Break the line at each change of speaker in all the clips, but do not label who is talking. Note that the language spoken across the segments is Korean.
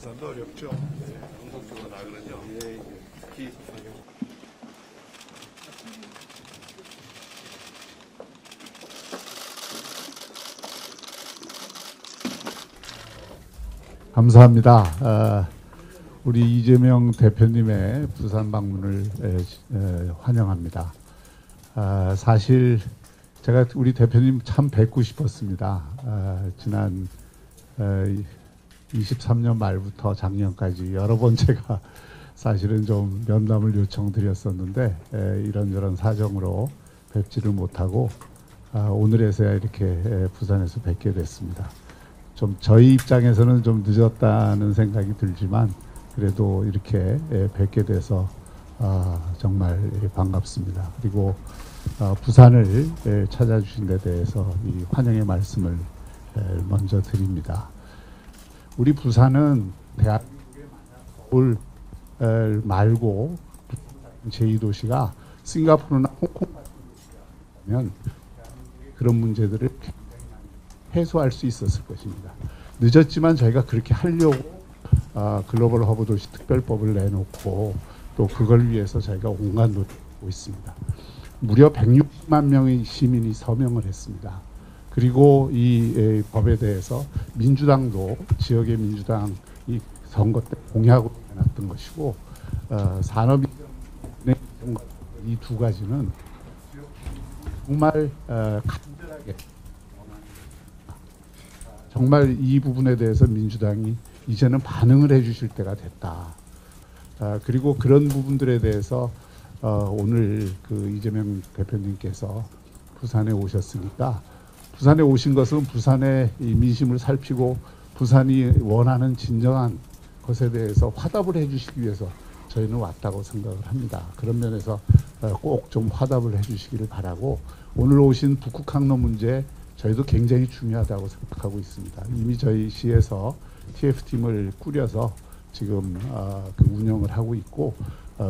부산도 어렵죠. 네, 방송 쪽으로 나 그러죠. 예, 특히
감사합니다. 우리 이재명 대표님의 부산 방문을 환영합니다. 사실 제가 우리 대표님 참 뵙고 싶었습니다. 지난 23년 말부터 작년까지 여러 번 제가 사실은 좀 면담을 요청드렸었는데 이런저런 사정으로 뵙지를 못하고 오늘에서야 이렇게 부산에서 뵙게 됐습니다. 좀 저희 입장에서는 좀 늦었다는 생각이 들지만 그래도 이렇게 뵙게 돼서 정말 반갑습니다. 그리고 부산을 찾아주신 데 대해서 이 환영의 말씀을 먼저 드립니다. 우리 부산은 대한민국의 서울 말고 제2도시가 싱가포르나 홍콩 같은 도시라면 그런 문제들을 해소할 수 있었을 것입니다. 늦었지만 저희가 그렇게 하려고 글로벌 허브 도시 특별법을 내놓고 또 그걸 위해서 저희가 온갖 노력을 하고 있습니다. 무려 160만 명의 시민이 서명을 했습니다. 그리고 이 법에 대해서 민주당도 지역의 민주당이 선거 때 공약으로 해놨던 것이고 산업이 이 두 가지는 정말 간절하게 정말 이 부분에 대해서 민주당이 이제는 반응을 해주실 때가 됐다. 그리고 그런 부분들에 대해서 오늘 그 이재명 대표님께서 부산에 오셨으니까 부산에 오신 것은 부산의 이 민심을 살피고 부산이 원하는 진정한 것에 대해서 화답을 해주시기 위해서 저희는 왔다고 생각을 합니다. 그런 면에서 꼭 좀 화답을 해주시기를 바라고 오늘 오신 북극 항로 문제 저희도 굉장히 중요하다고 생각하고 있습니다. 이미 저희 시에서 TF팀을 꾸려서 지금 그 운영을 하고 있고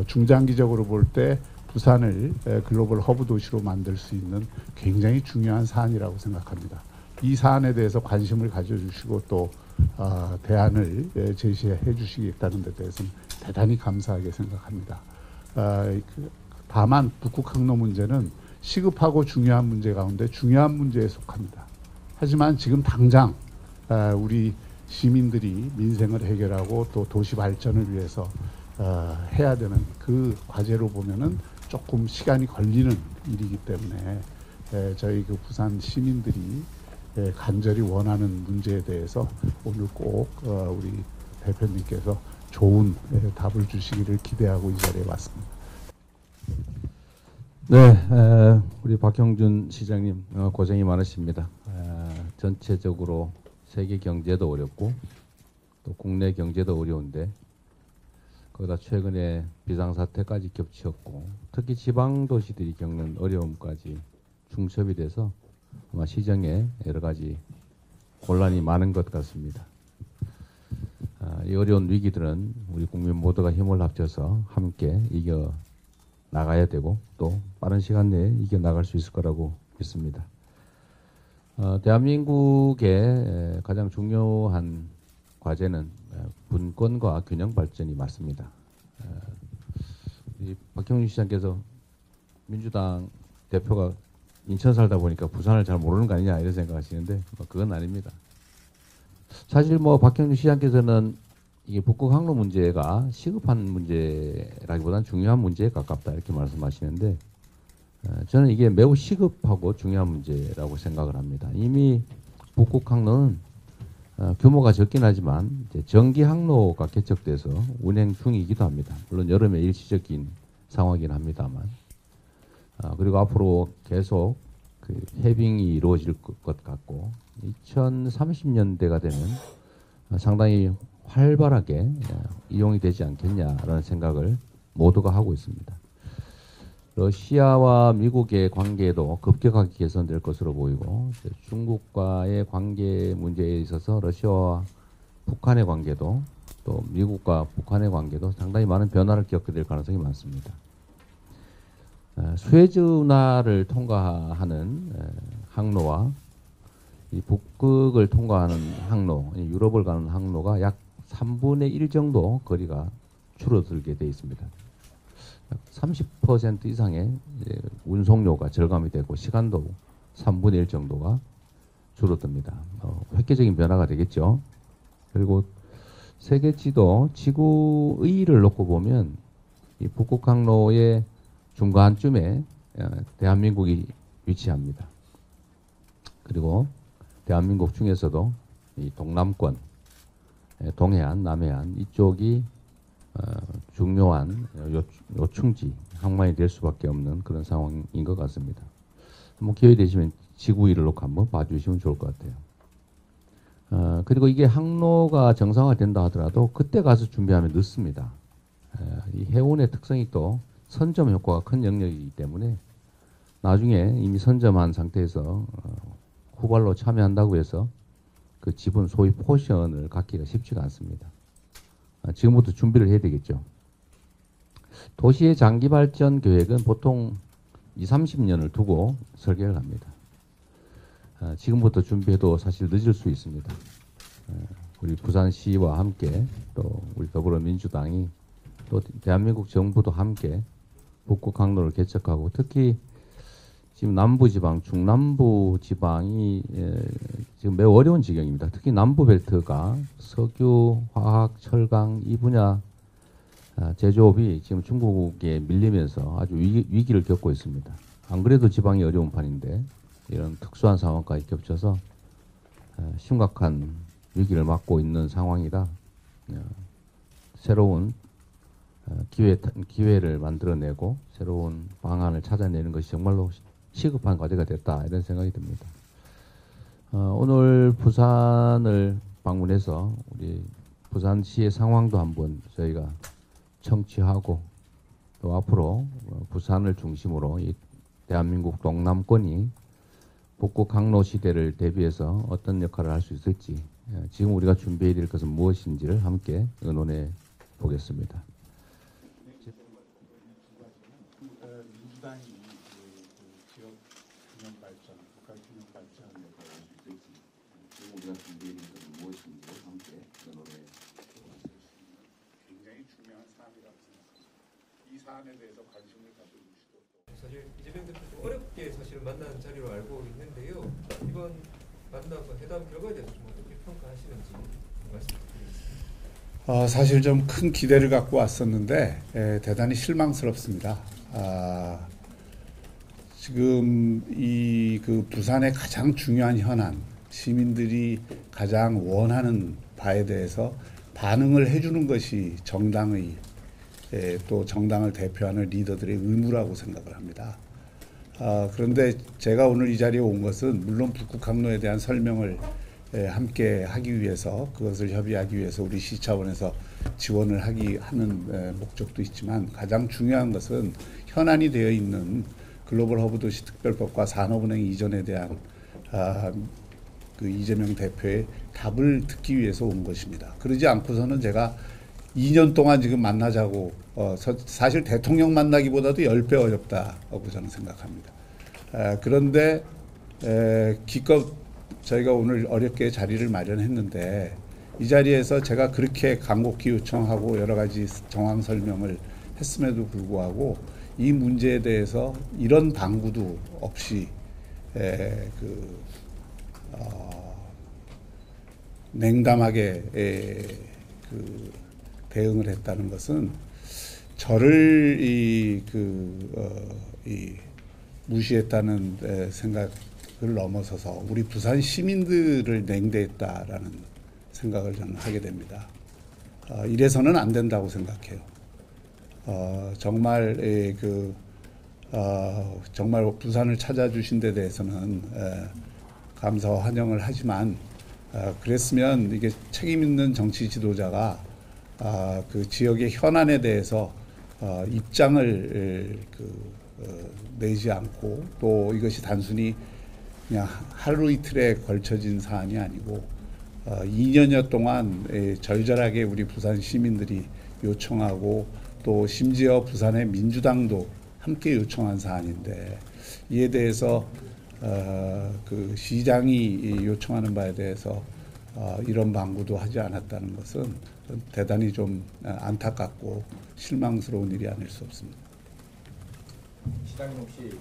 중장기적으로 볼 때 부산을 글로벌 허브 도시로 만들 수 있는 굉장히 중요한 사안이라고 생각합니다. 이 사안에 대해서 관심을 가져주시고 또 대안을 제시해 주시겠다는 데 대해서는 대단히 감사하게 생각합니다. 다만 북극 항로 문제는 시급하고 중요한 문제 가운데 중요한 문제에 속합니다. 하지만 지금 당장 우리 시민들이 민생을 해결하고 또 도시 발전을 위해서 해야 되는 그 과제로 보면은 조금 시간이 걸리는 일이기 때문에 저희 그 부산 시민들이 간절히 원하는 문제에 대해서 오늘 꼭 우리 대표님께서 좋은 답을 주시기를 기대하고 이 자리에 왔습니다.
네, 우리 박형준 시장님 고생이 많으십니다. 전체적으로 세계 경제도 어렵고 또 국내 경제도 어려운데 거기다 최근에 비상사태까지 겹쳤고 특히 지방 도시들이 겪는 어려움까지 중첩이 돼서 아마 시정에 여러 가지 곤란이 많은 것 같습니다. 이 어려운 위기들은 우리 국민 모두가 힘을 합쳐서 함께 이겨 나가야 되고 또 빠른 시간 내에 이겨 나갈 수 있을 거라고 믿습니다. 대한민국의 가장 중요한 과제는 분권과 균형 발전이 맞습니다. 박형준 시장께서 민주당 대표가 인천 살다 보니까 부산을 잘 모르는 거 아니냐 이런 생각하시는데 그건 아닙니다. 사실 박형준 시장께서는 이게 북극 항로 문제가 시급한 문제라기보다는 중요한 문제에 가깝다 이렇게 말씀하시는데 저는 이게 매우 시급하고 중요한 문제라고 생각을 합니다. 이미 북극 항로는 규모가 적긴 하지만 이제 정기 항로가 개척돼서 운행 중이기도 합니다. 물론 여름에 일시적인 상황이긴 합니다만 그리고 앞으로 계속 그 해빙이 이루어질 것 같고 2030년대가 되면 상당히 활발하게 이용이 되지 않겠냐라는 생각을 모두가 하고 있습니다. 러시아와 미국의 관계도 급격하게 개선될 것으로 보이고 중국과의 관계 문제에 있어서 러시아와 북한의 관계도 또 미국과 북한의 관계도 상당히 많은 변화를 겪게 될 가능성이 많습니다. 수에즈 운하를 통과하는 항로와 이 북극을 통과하는 항로, 유럽을 가는 항로가 약 3분의 1 정도 거리가 줄어들게 되어 있습니다. 30% 이상의 운송료가 절감이 되고 시간도 3분의 1 정도가 줄어듭니다. 획기적인 변화가 되겠죠. 그리고 세계 지도 지구의를 놓고 보면 이 북극 항로의 중간쯤에 대한민국이 위치합니다. 그리고 대한민국 중에서도 이 동남권, 동해안, 남해안 이쪽이 중요한 요충지, 항만이 될 수밖에 없는 그런 상황인 것 같습니다. 한번 기회 되시면 지구위를 놓고 한번 봐주시면 좋을 것 같아요. 그리고 이게 항로가 정상화된다 하더라도 그때 가서 준비하면 늦습니다. 이 해운의 특성이 또 선점 효과가 큰 영역이기 때문에 나중에 이미 선점한 상태에서 후발로 참여한다고 해서 그 지분 소위 포션을 갖기가 쉽지가 않습니다. 지금부터 준비를 해야 되겠죠. 도시의 장기 발전 계획은 보통 20-30년을 두고 설계를 합니다. 지금부터 준비해도 사실 늦을 수 있습니다. 우리 부산시와 함께 또 우리 더불어민주당이 또 대한민국 정부도 함께 북극 항로를 개척하고 특히 지금 남부지방, 중남부 지방이 지금 매우 어려운 지경입니다. 특히 남부벨트가 석유, 화학, 철강 이 분야 제조업이 지금 중국에 밀리면서 아주 위기를 겪고 있습니다. 안 그래도 지방이 어려운 판인데 이런 특수한 상황까지 겹쳐서 심각한 위기를 맞고 있는 상황이라 새로운 기회를 만들어내고 새로운 방안을 찾아내는 것이 정말로 시급한 과제가 됐다 이런 생각이 듭니다. 오늘 부산을 방문해서 우리 부산시의 상황도 한번 저희가 청취하고 또 앞으로 부산을 중심으로 이 대한민국 동남권이 북극 항로 시대를 대비해서 어떤 역할을 할 수 있을지 지금 우리가 준비해야 될 것은 무엇인지를 함께 의논해 보겠습니다.
민주당이 지역 균형 발전, 국가 균형 발전에 지금 우리가 준비해야 될 것은 무엇인지 함께 의논해 보겠습니다. 굉장히 중요한 사안이라고 생각합니다. 이 사안에 대해서 관심을 가져주시고
사실 이재명 대표 좀 어렵게 사실 만난 자리로 알고 있는데요. 이번 만나서 회담 결과에 대해서 좀 어떻게 평가하시는지 말씀 부탁드리겠습니다.
사실 좀 큰 기대를 갖고 왔었는데 대단히 실망스럽습니다. 지금 그 부산의 가장 중요한 현안, 시민들이 가장 원하는 바에 대해서 반응을 해주는 것이 정당의 또 정당을 대표하는 리더들의 의무라고 생각을 합니다. 그런데 제가 오늘 이 자리에 온 것은 물론 북극 항로에 대한 설명을 함께 하기 위해서 그것을 협의하기 위해서 우리 시 차원에서 지원을 하는 목적도 있지만 가장 중요한 것은 현안이 되어 있는 글로벌 허브 도시 특별법과 산업은행 이전에 대한 그 이재명 대표의 답을 듣기 위해서 온 것입니다. 그러지 않고서는 제가 2년 동안 지금 만나자고 사실 대통령 만나기보다도 10배 어렵다고 저는 생각합니다. 그런데 기껏 저희가 오늘 어렵게 자리를 마련했는데 이 자리에서 제가 그렇게 간곡히 요청하고 여러 가지 정황 설명을 했음에도 불구하고 이 문제에 대해서 이런 방구도 없이 냉담하게 대응을 했다는 것은 저를 무시했다는 생각을 넘어서서 우리 부산 시민들을 냉대했다라는 생각을 저는 하게 됩니다. 이래서는 안 된다고 생각해요. 정말 정말 부산을 찾아주신 데 대해서는 감사와 환영을 하지만 그랬으면 이게 책임 있는 정치 지도자가 그 지역의 현안에 대해서 입장을 내지 않고 또 이것이 단순히 그냥 하루 이틀에 걸쳐진 사안이 아니고 2년여 동안 절절하게 우리 부산 시민들이 요청하고 또 심지어 부산의 민주당도 함께 요청한 사안인데 이에 대해서 그 시장이 요청하는 바에 대해서 이런 방구도 하지 않았다는 것은 대단히 좀 안타깝고 실망스러운 일이 아닐 수 없습니다.
시장님 혹시